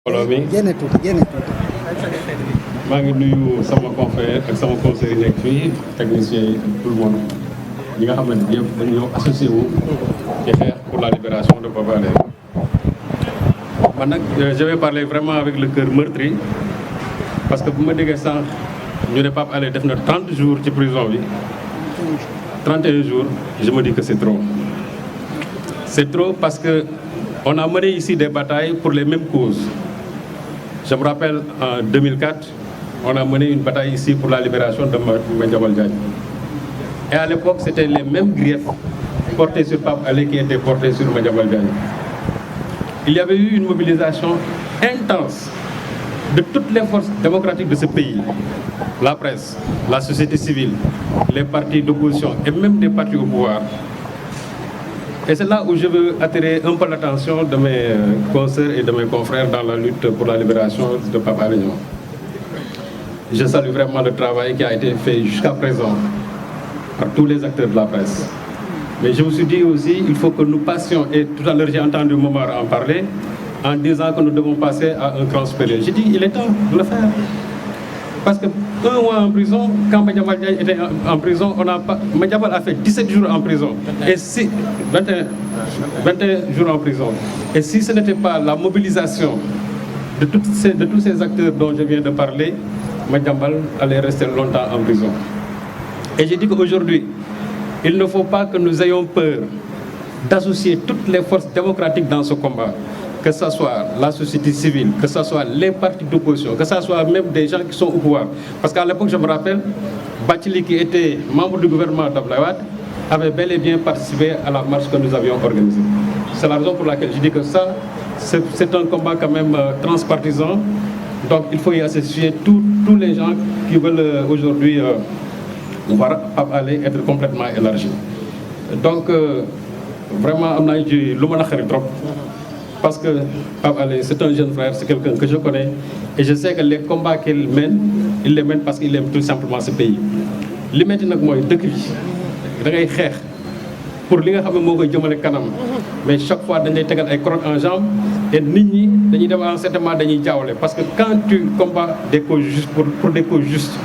mbooloo mi génne tuuti maa ngi nuyu sama confrère ak sama conseiller yi nekk fii technicien yi tout le monde ñi nga xamante ni yëpp dañu ñëw associé wu ci xeex pour la libération de Pape Alé. man nag je vais parler vraiment avec le cœur meurtri parce que bu ma déggee sànq ñu ne Pape Alé def na 30 jours ci prison bi 31 jours je me dis que c'est trop. C'est trop parce que on a mené ici des batailles pour les mêmes causes. Je me rappelle, en 2004, on a mené une bataille ici pour la libération de Madiambal Diagne. Et à l'époque, c'était les mêmes griefs portés sur Pape Alé qui étaient portés sur Madiambal Diagne. Il y avait eu une mobilisation intense de toutes les forces démocratiques de ce pays. La presse, la société civile, les partis d'opposition et même des partis au pouvoir. Et c'est là où je veux attirer un peu l'attention de mes consoeurs et de mes confrères dans la lutte pour la libération de Pape Alé. Je salue vraiment le travail qui a été fait jusqu'à présent par tous les acteurs de la presse. Mais je me suis dit aussi, il faut que nous passions, et tout à l'heure j'ai entendu Momar en parler, en disant que nous devons passer à un cran supérieur. J'ai dit, il est temps de le faire. Parce que 1 mois en prison, quand Madiambal Diagne était en prison, Madiambal a fait 17 jours en prison. Et si 21 jours en prison. Et si ce n'était pas la mobilisation de tous ces acteurs dont je viens de parler, Madiambal allait rester longtemps en prison. Et j'ai dit qu'aujourd'hui, il ne faut pas que nous ayons peur d'associer toutes les forces démocratiques dans ce combat. Que ce soit la société civile, que ce soit les partis d'opposition, que ce soit même des gens qui sont au pouvoir. Parce qu'à l'époque, je me rappelle, Bathily, qui était membre du gouvernement d'Abdoulaye Wade, avait bel et bien participé à la marche que nous avions organisée. C'est la raison pour laquelle je dis que ça, c'est un combat quand même transpartisan. Donc il faut y associer tous les gens qui veulent aujourd'hui voir Pape Alé être complètement élargi. Donc vraiment, on a eu le trop. Parce que Pape Alé, c'est un jeune frère, c'est quelqu'un que je connais. Et je sais que les combats qu'il mène, il les mène parce qu'il aime tout simplement ce pays. Li metti nag mooy dëkk bi da ngay xeex pour li nga xam ne moo koy jëmale kanam. Mais chaque fois dañ lay tegal ay crottes en jambe et nit ñi dañuy dem en certain moment dañuy jaawale. Parce que quand tu combats des causes justes pour des causes justes,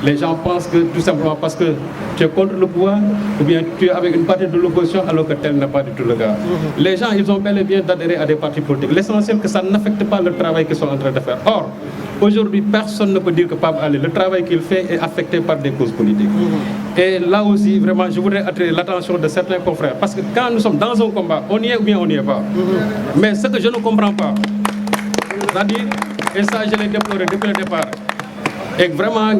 les gens pensent que tout simplement parce que tu es contre le pouvoir ou bien tu es avec une partie de l'opposition alors que tel n'est pas du tout le cas. Les gens, ils ont bel et bien d'adhérer à des partis politiques. L'essentiel, que ça n'affecte pas le travail qu'ils sont en train de faire. Or, aujourd'hui, personne ne peut dire que Pape Alé, le travail qu'il fait est affecté par des causes politiques. Et là aussi, vraiment, je voudrais attirer l'attention de certains confrères. Parce que quand nous sommes dans un combat, on y est ou bien on n'y est pas. Mais ce que je ne comprends pas, c'est-à-dire, et ça je l'ai déploré depuis le départ, et vraiment,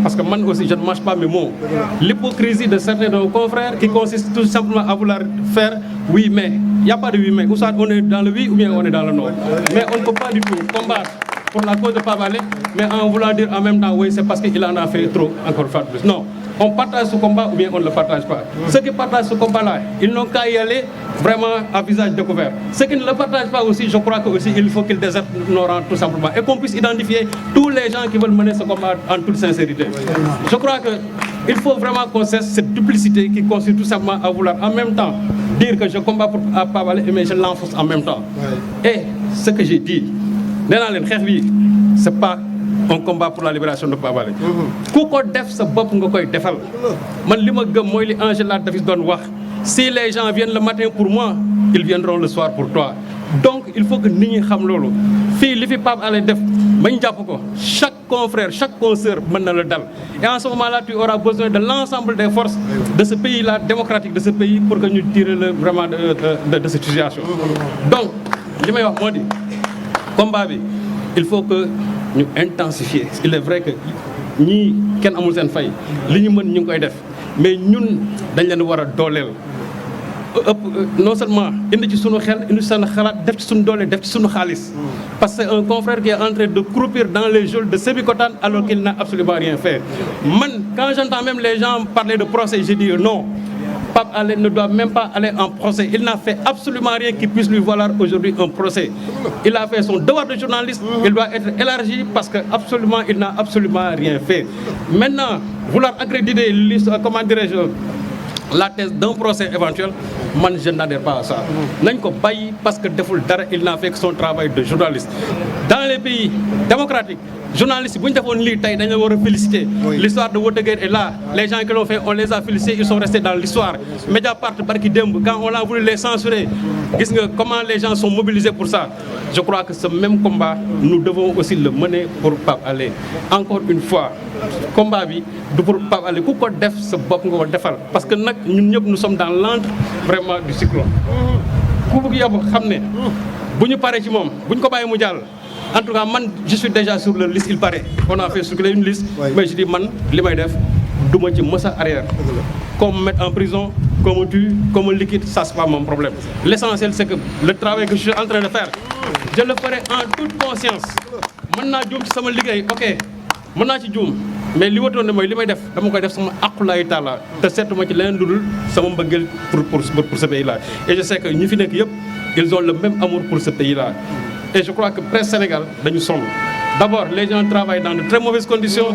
parce que moi aussi je ne mâche pas mes mots. L'hypocrisie de certains de nos confrères qui consiste tout simplement à vouloir faire oui mais. Il n'y a pas de oui mais. Ou soit on est dans le oui ou bien on est dans le non. Mais on ne peut pas du tout combattre pour la cause de Pape Alé, mais en voulant dire en même temps oui c'est parce qu'il en a fait trop, encore une fois de plus. Non. On partage ce combat ou bien on ne le partage pas. Ceux qui partagent ce combat-là, ils n'ont qu'à y aller vraiment à visage découvert. Ceux qui ne le partagent pas aussi, je crois qu'il faut qu'ils désertent nos rangs tout simplement. Et qu'on puisse identifier tous les gens qui veulent mener ce combat en toute sincérité. Je crois qu'il faut vraiment qu'on cesse cette duplicité qui consiste tout simplement à vouloir en même temps dire que je combats pour Pape Alé, mais je l'enfonce en même temps. Et ce que j'ai dit, c'est pas un combat pour la libération de Pape Alé. Ku ko def sa bopp nga koy defal. Man li ma gëm mooy li Angela Davis doon wax. Si les gens viennent le matin pour moi, ils viendront le soir pour toi. Donc il faut que nit ñi xam loolu. Fii li fi Pape Alé def bañ jàpp ko. Chaque confrère, chaque consoeur mën na la dal. Et en ce moment-là, tu auras besoin de l'ensemble des forces de ce pays-là, démocratique de ce pays, pour que ñu tirer vraiment de cette situation. Donc li may wax moo di combat bi, il faut que ñu intensifier. Il est vrai que ñii kenn amul seen fay li ñu mën ñu ngi koy def mais ñun dañ leen war a dooleel non seulement indi ci sunu xel indi seen xalaat def ci sunu doole def ci sunu xaalis. Parce que c'est un confrère qui est en train de croupir dans les geôles de Sébikotane alors qu'il n'a absolument rien fait. Man, quand j'entends même les gens parler de procès, je dis non. Pape Alé ne doit même pas aller en procès. Il n'a fait absolument rien qui puisse lui valoir aujourd'hui un procès. Il a fait son devoir de journaliste. Il doit être élargi parce que absolument, il n'a absolument rien fait. Maintenant, vouloir accréditer, comment dirais-je, la thèse d'un procès éventuel, man je n'adhère pas à ça. nañ ko bàyyi parce que deful dara il n'a fait que son travail de journaliste. dans les pays démocratiques journalistes bu ñu defoon lii tey dañu war a féliciter. l'histoire de Watergate est là les gens qui l'ont fait on les a félicités ils sont restés dans l'histoire. Mediapart barki démb quand on a voulu les censurer gis nga comment les gens sont mobilisés pour ça. je crois que ce même combat nous devons aussi le mener pour Pape Alé. encore une fois combat bi du pour Pape Alé ku ko def sa bopp nga ko defal parce que nag ñun ñëpp nous sommes dans l'antre vraiment du cyclone. ku bëgg yóbbu xam ne bu ñu paree ci moom bu ñu ko bàyyi mu jàll. en tout cas man je suis déjà sur la liste il paraît on a fait circuler une liste. mais je dis man li may def du ma ci mës a arrière. qu'on me mette en prison qu'on me tue qu'on me liquide ça c'est pas mon problème. l'essentiel c'est que le travail que je suis en train de faire je le ferai en toute conscience. mën naa juum ci sama liggéey ok mën naa ci juum mais li watoon ne mooy li may def dama koy def sama aqulaay taala te seetuma ci leneen lu dul sama mbëggeel pour ce pays là. et je sais que ñi fi nekk yëpp ils ont le même amour pour ce pays là. et je crois que presse Sénégal dañu sonn d'abord les gens travaillent dans de très mauvaises conditions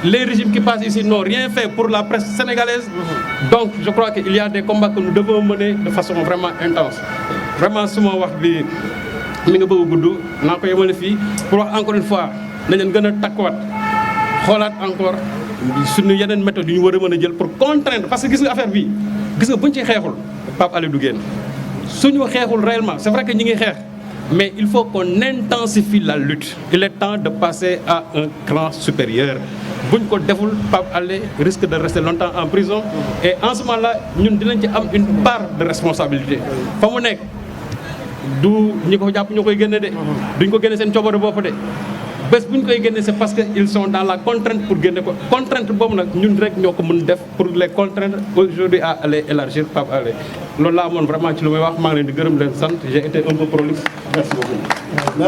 les régimes qui passent ici n'ont rien fait pour la presse sénégalaise donc je crois qu'il y a des combats que nous devons mener de façon vraiment intense. vraiment su ma wax bi mi nga bëgg a gudd naa ko yemale fii pour wax encore une fois nañ leen gën a takkuwaat xoolaat encore suñu yeneen méthodes yu ñu war a mën a jël pour contraindre parce que gis nga affaire bi gis nga buñ ci xeexul Pape Alé du génn suñu xeexul réellement c'est vrai que ñi ngi xeex mais il faut qu'on intensifie la lutte. il est temps de passer à un cran supérieur buñ ko deful Pape Alé risque de rester longtemps en prison et en ce moment-là ñun dinañ ci am une part de responsabilité fa mu nekk du ñi ko jàpp ñoo koy génne de duñ ko génne seen coobare bopp de bés bu ñu koy génne c'est parce que ils sont dans la contrainte pour génne ko contrainte boobu nag ñun rek ñoo ko mën def pour les contraindre aujourd'hui à aller élargir Pape Alé loolu laa amoon vraiment ci lu may wax maa ngi leen di gërëm leen sant j'ai été un peu prolixe merci beaucoup